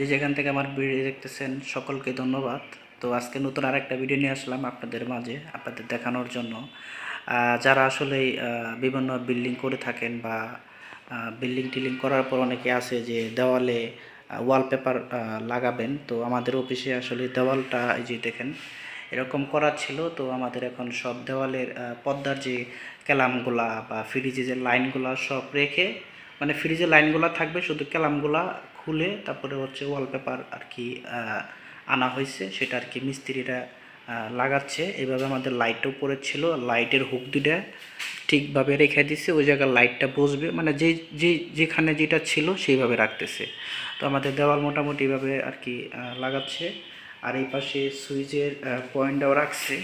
যে যেখান থেকে আমার ভিডিও দেখতেছেন সকলকে ধন্যবাদ। তো আজকে নতুন আরেকটা ভিডিও নিয়ে আসলাম আপনাদের মাঝে, আপনাদের দেখানোর জন্য। যারা আসলে বিভিন্ন বিল্ডিং করে থাকেন বা বিল্ডিং টিল্ডিং করার পর অনেকে আছে যে দেওয়ালে ওয়ালপেপার লাগাবেন। তো আমাদের অফিসে আসলে দেওয়ালটা এই যে দেখেন এরকম করা ছিল। তো আমাদের এখন সব দেওয়ালের পর্দার যে ক্যালামগুলা বা ফ্রিজে যে লাইনগুলা সব রেখে, মানে ফ্রিজে লাইনগুলো থাকবে, শুধু ক্যালামগুলা খুলে তারপরে হচ্ছে ওয়ালপেপার আর কি আনা হয়েছে, সেটা আর কি মিস্ত্রিরা লাগাচ্ছে। এইভাবে আমাদের লাইটও পড়েছিল, লাইটের হুক দুটা ঠিকভাবে রেখে দিচ্ছে, ওই জায়গায় লাইটটা বসবে, মানে যেখানে যেটা ছিল সেইভাবে রাখতেছে। তো আমাদের দেওয়াল মোটামুটি এইভাবে আর কি লাগাচ্ছে। আর এই পাশে সুইচের পয়েন্টটাও রাখছে,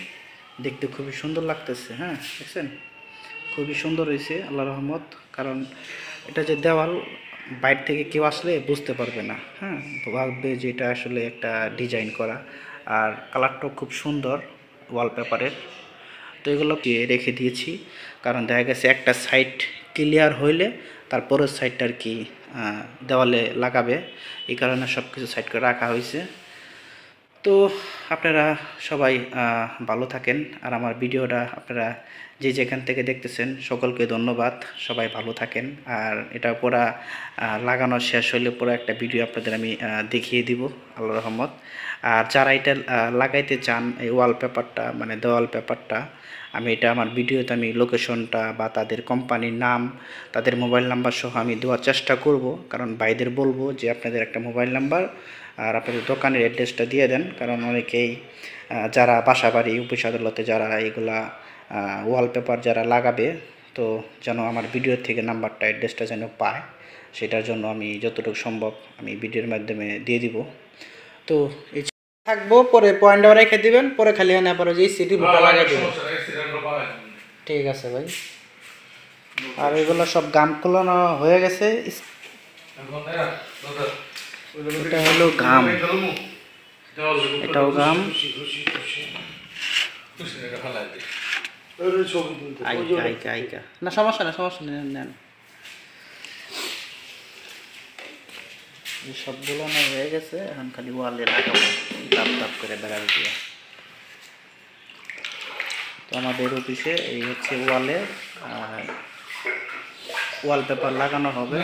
দেখতে খুবই সুন্দর লাগতেছে। হ্যাঁ, দেখছেন খুবই সুন্দর হয়েছে আল্লাহ রহমত। কারণ এটা যে দেওয়াল, বাইরে থেকে কেউ আসলে বুঝতে পারবে না, হ্যাঁ, ভাববে যে এটা আসলে একটা ডিজাইন করা। আর কালারটাও খুব সুন্দর ওয়ালপেপারের। তো এগুলো রেখে দিয়েছি, কারণ দেখা গেছে একটা সাইড ক্লিয়ার হইলে তারপরের সাইডটা আর কি দেওয়ালে লাগাবে, এই কারণে সব কিছু সাইড করে রাখা হয়েছে। তো আপনারা সবাই ভালো থাকেন, আর আমার ভিডিওটা আপনারা যে যেখান থেকে দেখতেছেন সকলকে ধন্যবাদ। সবাই ভালো থাকেন। আর এটা পুরা লাগানো শেষ হইলে পুরো একটা ভিডিও আপনাদের আমি দেখিয়ে দিব আল্লাহ রহমত। আর যারা এটা লাগাইতে চান এই ওয়ালপেপারটা, মানে দেওয়াল পেপারটা, আমি এটা আমার ভিডিওতে আমি লোকেশনটা বা তাদের কোম্পানির নাম, তাদের মোবাইল নাম্বার সহ আমি দেওয়ার চেষ্টা করব। কারণ ভাইদের বলবো যে আপনাদের একটা মোবাইল নাম্বার আর আপনাদের দোকানের অ্যাড্রেসটা দিয়ে দেন। কারণ অনেকেই যারা বাসাবাড়ি অফিস আদালতে যারা এগুলা ওয়ালপেপার যারা লাগাবে, তো যেন আমার ভিডিও থেকে নাম্বারটা অ্যাড্রেসটা যেন পায়, সেটার জন্য আমি যতটুকু সম্ভব আমি ভিডিওর মাধ্যমে দিয়ে দিব। তো এই থাকবো, পরে পয়েন্টটা রেখে দিবেন, পরে খালি এনে পরে যে সিটি বুকটা লাগিয়ে দেবেন। ঠিক আছে ভাই। আর এগুলো সব গাম খোলানো হয়ে গেছে। এটা হলো গাম, এটাও গাম। না সমস্যা না, সমস্যা নেই, নেন। সবগুলো না হয়ে গেছে, এখন খালি ওয়ালে লাগাবো তাপ তাপ করে বেড়া দিয়ে। তো আমাদের অফিসে এই হচ্ছে ওয়ালে ওয়ালপেপার লাগানো হবে,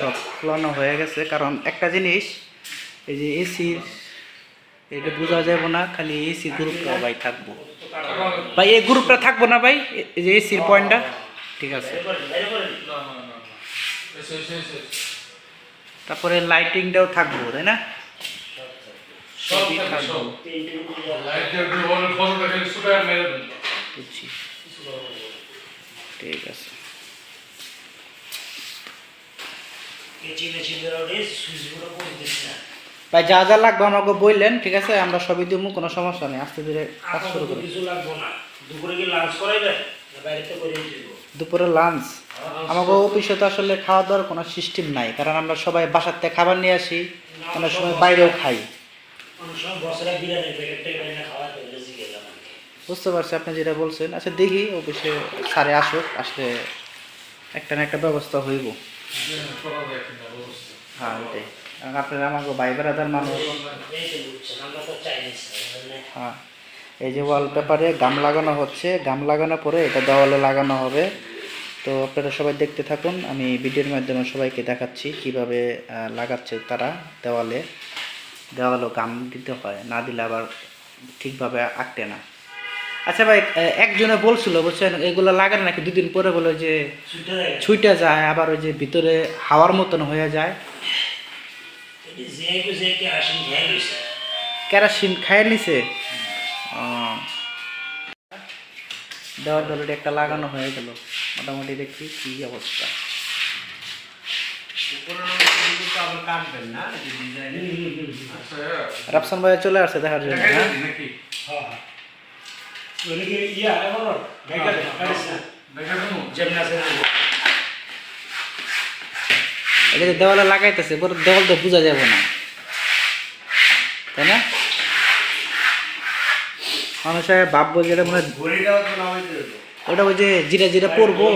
সব খোলানো হয়ে গেছে। কারণ একটা জিনিস, এই যে এসির এটা বোঝা যাবে না, খালি এসি গ্রুপটা ভাই থাকবো ভাই, এই গ্রুপটা থাকবো না ভাই, এই যে এসির পয়েন্টটা। ঠিক আছে, তারপরে লাইটিংটাও থাকবো, তাই না? সবই থাকবো। বুঝছি, ঠিক আছে ভাই। যা যা লাগবে আমাকে বললেন, ঠিক আছে, আমরা সবই দিব, কোনো সমস্যা নেই। আস্তে ধীরে কাজ শুরু করি। দুপুরে লাঞ্চ আমাকে অফিসে তো আসলে খাওয়া দাওয়ার কোনো সিস্টেম নাই, কারণ আমরা সবাই বাসার থেকে খাবার নিয়ে আসি, অনেক সময় বাইরেও খাই। বুঝতে পারছি আপনি যেটা বলছেন। আচ্ছা দেখি অফিসে স্যারে আসুক, আসলে একটা না একটা ব্যবস্থা হইব। হ্যাঁ ওইটাই, কারণ আপনারা আমাকে ভাই বেড়াদার মানুষ। হ্যাঁ, এই যে ওয়ালপেপারে গাম লাগানো হচ্ছে, গাম লাগানোর পরে এটা দেওয়ালে লাগানো হবে। তো আপনারা সবাই দেখতে থাকুন, আমি ভিডিওর মাধ্যমে সবাইকে দেখাচ্ছি কিভাবে লাগাচ্ছে তারা দেওয়ালে। দেওয়ালও গাম দিতে হয়, না দিলে আবার ঠিকভাবে আঁকতে না। আচ্ছা ভাই, একজনে বলছিল বুঝছেন, এগুলো লাগানো নাকি দুদিন পরে বলে যে ছুটে যায়, আবার ওই যে ভিতরে হাওয়ার মতন হয়ে যায়। কেরাসিন খাইয়ে নিছে। দেওয়ার দলটি একটা লাগানো হয়ে গেল, মোটামুটি দেখি কি অবস্থা। রাফসান ভাই চলে আসছে দেখার জন্য। এটা যে দেওয়ালে লাগাইতেছে, পুরো দেওয়াল তো বোঝা যাবে না, তাই না? মানুষের ভাববো যেটা মনে ওটা ওই যে জিরা জিরা পরবো,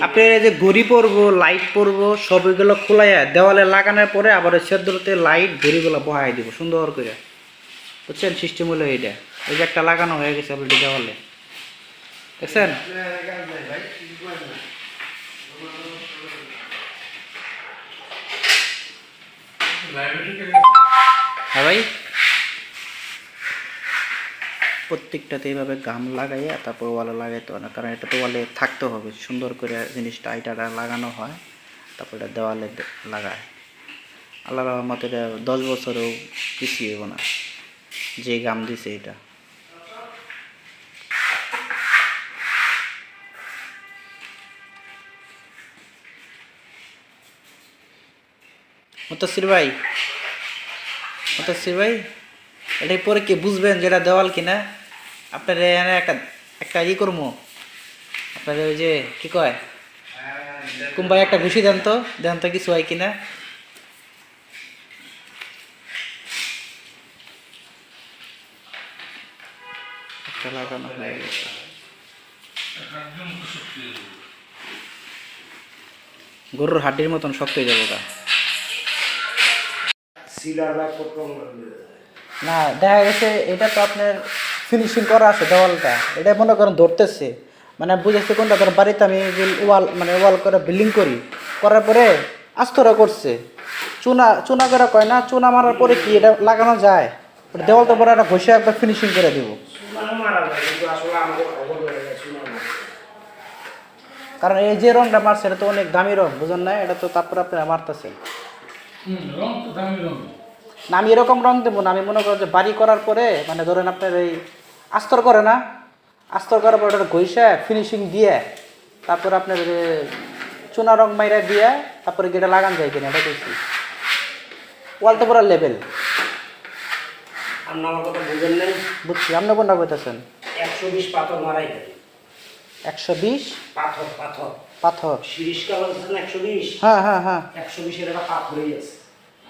আপনার এই যে ঘড়ি পরবো, লাইট পরবো, সব এগুলো খোলাইয়া দেওয়ালে লাগানোর পরে আবার সেদ্ধতে লাইট ঘড়িগুলো বহাই দিব সুন্দর করে, বুঝছেন? সিস্টেম হলো এইটা। এই যে একটা লাগানো হয়ে গেছে অলরেডি দেওয়ালে, দেখছেন? হ্যাঁ ভাই, প্রত্যেকটাতে এইভাবে গাম লাগাইয়া তারপর ওয়ালে লাগাইতে হয় না, কারণ এটা তো ওয়ালে থাকতে হবে সুন্দর করে, জিনিসটা আইটাটা লাগানো হয় তারপর এটা দেওয়ালে লাগায়। আল্লাহর রহমতে এটা 10 বছরেও পিছিয়ে হইব না, যে গাম দিছে এটা। মুতাসির ভাই, মুতাসির ভাই, এটাই পরে কি বুঝবেন যেটা দেওয়াল কিনা? আপনার এখানে একটা একটা করবো, আপনার ওই যে কি কয়, কুম্বাই একটা ঘুষি দেন তো কিছু হয় কিনা। একটা লাগানো হয়ে গেছে, গরুর হাড্ডির মতন শক্ত হয়ে যাবো গা। না, দেখা গেছে এটা তো আপনার ফিনিশিং করা আছে দেওয়ালটা, এটা মনে করেন ধরতেছে, মানে বুঝেছে কোনটা। ধর বাড়িতে আমি ওয়াল করে বিল্ডিং করার পরে আস্তরা করছে, চুনা করে কয় না, চুনা মারার পরে কি এটা লাগানো যায়? দেওয়াল তো পরে একটা ঘষে একবার ফিনিশিং করে দেবো, কারণ এই যে রংটা মারছে এটা তো অনেক দামি রং, বুঝেন না? এটা তো তারপরে আপনারা মারতেছেন না। আমি এরকম রং দেবো না, আমি মনে করো যে বাড়ি করার পরে, মানে ধরেন আপনার এই আস্তর করে না, আস্তর করার পরে ওটা ঘষে ফিনিশিং দিয়ে তারপর আপনার চুনা রং মাইরা দিয়ে তারপরে গেটে লাগান যায় কিনা এটা দেখছি। ওয়াল তো পুরো লেভেল। বুঝছি, আপনি কোনটা বলতেছেন? 120 পাথর মারাই 120 পাথর পাথর পাথর, শিরিষকা বলছেন 120। হ্যাঁ হ্যাঁ হ্যাঁ, 120 এর একটা পাথরই আছে,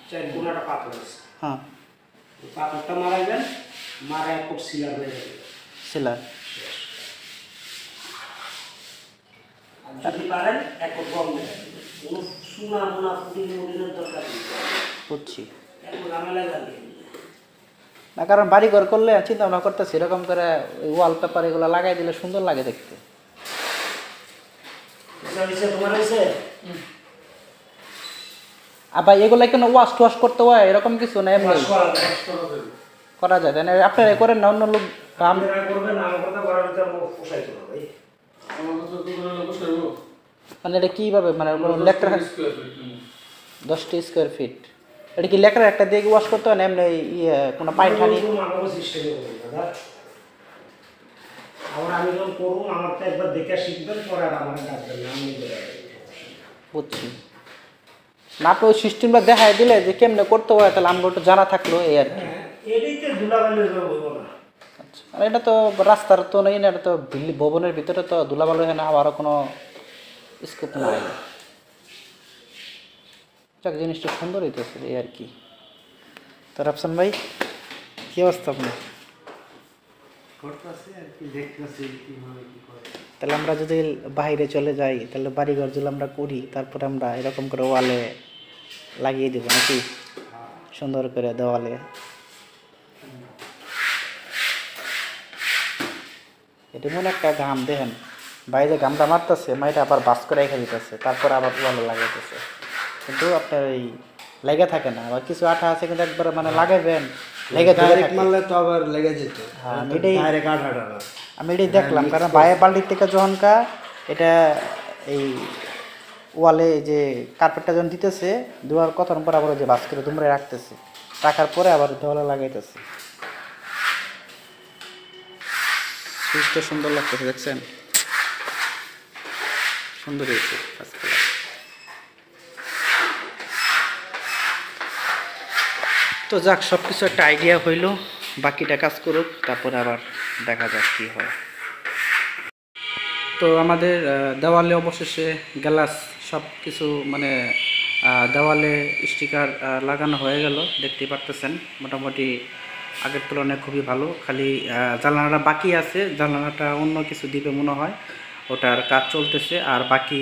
চাই কোনটা পাথর আছে, হ্যাঁ পাথরটা মারাইবেন, মারায় খুব সিলার হয়ে যাবে, সিলার। আর যদি পারেন এক গম দেবেন, কোনো সোনা মোনা ফুটিনের দরকার নেই। বুঝছি এক ঝামেলা লাগে না, কারণ বাড়ি ঘর করলে চিন্তা ভাবনা করতেছি এরকম করে ওয়ালপেপার এগুলো লাগাই দিলে সুন্দর লাগে দেখতে। তোমার হয়েছে আর ভাই এগুলো কেন ওয়াশ টোয়াশ করতে হয় এরকম কিছু না, এমনি করা যায়, তাই না? আপনারা করেন না, অন্য লোক কাম করবেন, আমার কথা করার ভিতরে পোষাইতে হবে ভাই। মানে এটা কীভাবে, মানে লেকটার 10টি স্কোয়ার ফিট, এটা কি লেকটার একটা দিয়ে ওয়াশ করতে হয় না, এমনি ইয়ে কোনো পাইপ ঠানি? আমার আমি যখন করবো আমার তো একবার দেখে শিখবেন, পরে আর আমার কাজবেন না, আমি বুঝছি না, আপনি ওই সিস্টেমটা দেখাই দিলে যে কেমনে করতে হয়, তাহলে আমরা ওটা জানা থাকলো এই আর কি। এদিকে ধুলাবালি হইব না। আচ্ছা, আর এটা তো রাস্তার তো নেই না, এটা তো ভবনের ভিতরে তো ধুলাবালু হয় না, আবারও কোনো স্কোপ নাই। যাক, জিনিসটা সুন্দর হইতেছে এই আর কি। তো রাফসান ভাই, কী অবস্থা আপনার? তাহলে আমরা যদি বাইরে চলে যাই, তাহলে বাড়িঘর যদি আমরা করি, তারপরে আমরা এরকম করে ওয়ালে লাগিয়ে দেবো নাকি, সুন্দর করে দেওয়ালে। এটা মনে একটা গাম দেখেন, বাইরে গামটা মারতেছে, মাইটা আবার বাস করে রেখে দিতেছে, তারপরে আবার ওয়ালে লাগাইতেছে, কিন্তু আপনার এই লেগে থাকে না। আবার কিছু আঠা আছে কিন্তু একবার মানে লাগাইবেন লেগে মারলে তো আবার লেগে যেত। হ্যাঁ, আমি এটাই দেখলাম, কারণ বাইরের বাল্টির থেকে যখনকা এটা এই ওয়ালে যে কার্পেটটা যখন দিতেছে, দেওয়ার কথার পর আবার যে বাস করে দুমড়ে রাখতেছে, রাখার পরে আবার দেওয়ালে লাগাইতেছে। সুইচটা সুন্দর লাগতেছে, দেখছেন? সুন্দর হয়েছে। তো যাক, সব কিছু একটা আইডিয়া হইলো, বাকিটা কাজ করুক, তারপরে আবার দেখা যাক কী হয়। তো আমাদের দেওয়ালে অবশেষে গ্লাস সব কিছু মানে দেওয়ালে স্টিকার লাগানো হয়ে গেল, দেখতেই পারতেছেন। মোটামুটি আগের তুলনায় খুবই ভালো। খালি জানালাটা বাকি আছে, জানালাটা অন্য কিছু দিবে মনে হয়, ওটার কাজ চলতেছে। আর বাকি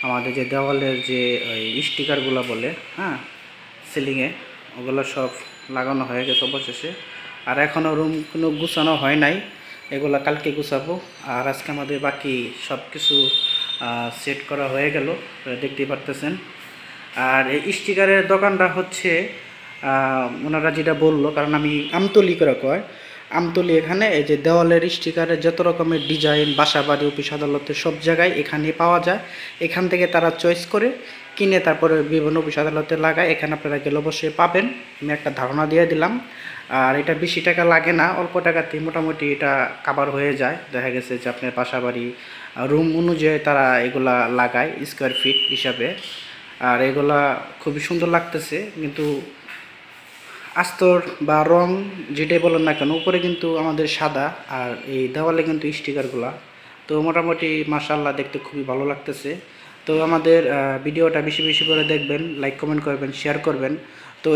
আমাদের যে দেওয়ালের যে ওই স্টিকারগুলো বলে, হ্যাঁ, সিলিংয়ে, ওগুলো সব লাগানো হয়ে গেছে অবশেষে। আর এখনও রুম কোনো গুছানো হয় নাই, এগুলো কালকে গুছাবো। আর আজকে আমাদের বাকি সব কিছু সেট করা হয়ে গেল, দেখতেই পারতেছেন। আর এই স্টিকারের দোকানটা হচ্ছে ওনারা যেটা বললো, কারণ আমি আমতলি করে কয়, আমতলি এখানে এই যে দেওয়ালের স্টিকারের যত রকমের ডিজাইন, বাসা বাড়ি, অফিস আদালতে সব জায়গায় এখানে পাওয়া যায়। এখান থেকে তারা চয়েস করে কিনে তারপরে বিভিন্ন অফিস আদালতে লাগায়। এখানে আপনারা গেলে অবশ্যই পাবেন, আমি একটা ধারণা দিয়ে দিলাম। আর এটা বেশি টাকা লাগে না, অল্প টাকাতেই মোটামুটি এটা কাভার হয়ে যায়। দেখা গেছে যে আপনার বাসা বাড়ি রুম অনুযায়ী তারা এগুলা লাগায় স্কোয়ার ফিট হিসাবে। আর এগুলা খুবই সুন্দর লাগতেছে, কিন্তু আস্তর বা রং যেটাই বলেন না কেন, উপরে কিন্তু আমাদের সাদা, আর এই দেওয়ালে কিন্তু স্টিকারগুলা। তো মোটামুটি মাশাআল্লাহ দেখতে খুবই ভালো লাগতেছে। তো আমাদের ভিডিওটা বেশি বেশি করে দেখবেন, লাইক কমেন্ট করবেন, শেয়ার করবেন। তো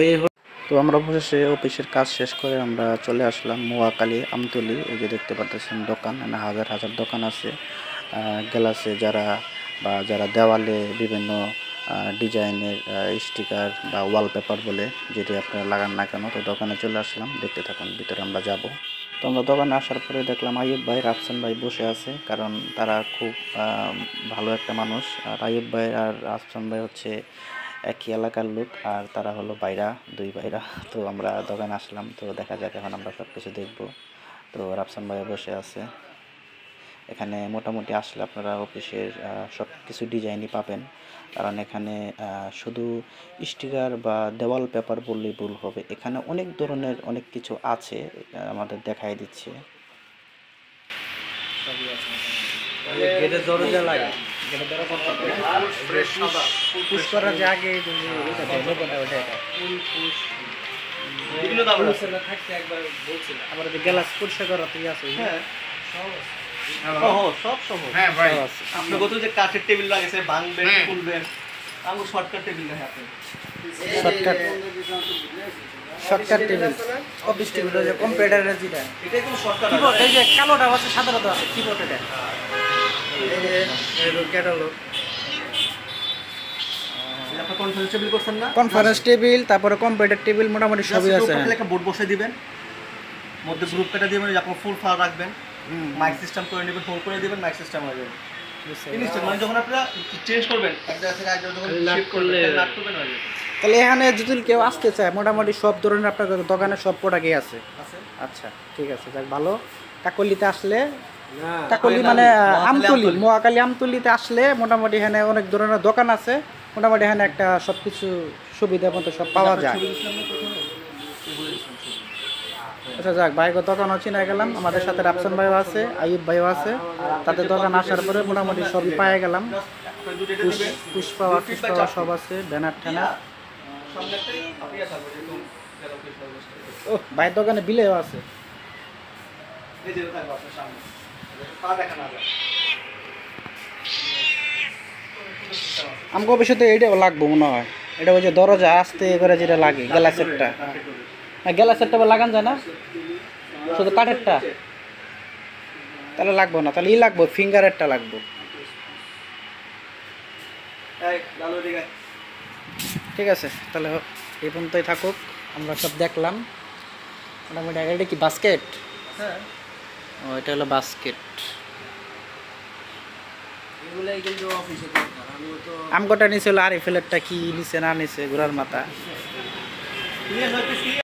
তো আমরা অবশেষে অফিসের কাজ শেষ করে আমরা চলে আসলাম মোয়াকালী আমতলি। এই যে দেখতে পাচ্ছেন দোকান, মানে হাজার হাজার দোকান আছে গ্লাসে যারা দেওয়ালে বিভিন্ন ডিজাইনের স্টিকার বা ওয়ালপেপার বলে, যেটি আপনারা লাগান না কেন। তো দোকানে চলে আসলাম, দেখতে থাকুন, ভিতরে আমরা যাব। তো আমরা দোকানে আসার পরে দেখলাম আইয়ুব ভাই, রাফসান ভাই বসে আছে, কারণ তারা খুব ভালো একটা মানুষ। আর আইয়ুব ভাই আর রাফসান ভাই হচ্ছে একই এলাকার লোক, আর তারা হলো বাইরা, দুই বাইরা। তো আমরা দোকানে আসলাম, তো দেখা যাক এখন আমরা সব কিছু দেখবো। তো রাফসান ভাই বসে আছে এখানে। মোটামুটি আসলে আপনারা অফিসের সব কিছু ডিজাইনই পাবেন, কারণ এখানে শুধু স্টিকার বা দেওয়াল পেপার বললেই ভুল হবে। এখানে অনেক ধরনের অনেক কিছু আছে, আমাদের দেখাই দিচ্ছে। গেটে দরজা লাগে আবার গ্লাস পরিষ্কার করা তুই আছে, সব সহ হ্যাঁ ভাই আপনি কত যে কাঠের টেবিল লাগেছে, ভাঙবেন, খুলবেন, আমার শর্টকাট টেবিল লাগে আপনি শর্টকাট টেবিল, অফিস টেবিল, ওই যে কম্পিউটারের যেটা এটাই কোনো শর্টকাট কিবোর্ড, এই যে কালোটা আছে সাদাটা আছে কিবোর্ড, এটা ক্যাটালগ, আপনি কনফারেন্স টেবিল করছেন না, কনফারেন্স টেবিল, তারপরে কম্পিউটার টেবিল, মোটামুটি সবই আছে। একটা বোর্ড বসে দিবেন, মধ্যে গ্রুপ কেটে দিবেন, আপনি ফুল ফার রাখবেন, মাইক সিস্টেম করে নেবেন, হোল্ড করে দিবেন, মাইক সিস্টেম হয়ে যাবে ইনস্ট্যান্ট। মানে যখন আপনারা চেঞ্জ করবেন এক জায়গা থেকে আরেক জায়গায়, যখন শিফট করলে নাট করবেন হয়ে যাবে। তাহলে এখানে যদি কেউ আসতে চায়, মোটামুটি সব ধরনের আপনার দোকানে সব প্রোডাক্টই আছে। আচ্ছা ঠিক আছে, যাক ভালো। কাকলিতে আসলে, কাকলি মানে আমতলি, মোয়াকালী আমতলিতে আসলে মোটামুটি এখানে অনেক ধরনের দোকান আছে, মোটামুটি এখানে একটা সব কিছু সুবিধা মতো সব পাওয়া যায়। আচ্ছা যাক, ভাইকে দোকানও চিনা গেলাম, আমাদের সাথে রাফসান ভাইও আছে, আইয়ুব ভাইও আছে, তাদের দোকান আসার পরে মোটামুটি সবই পায়ে গেলাম। পুষ্পা সব আছে, ব্যানার ট্যানার। ও ভাইয়ের দোকানে বিলেও আছে। আমাকে অবশ্যই এইটাও লাগবো মনে হয়, এটা ওই যে দরজা আসতে করে যেটা লাগে গ্লাসেরটা, গ্লাসেরটা লাগান যায় না, শুধু কাঠেরটা, তাহলে লাগবো না, তাহলে লাগবো ফিঙ্গারেরটা লাগবো। ঠিক আছে, তাহলে এই পর্যন্তই থাকুক, আমরা সব দেখলাম মোটামুটি। এটা কি বাস্কেট? হ্যাঁ, ও এটা হলো বাস্কেট। এগুলাই কিন্তু অফিসে দরকার। আমিও তো আমগোটা নিচে হলো আরিফেলেরটা, কি নিচে না নিচে ঘোড়ার মাথা।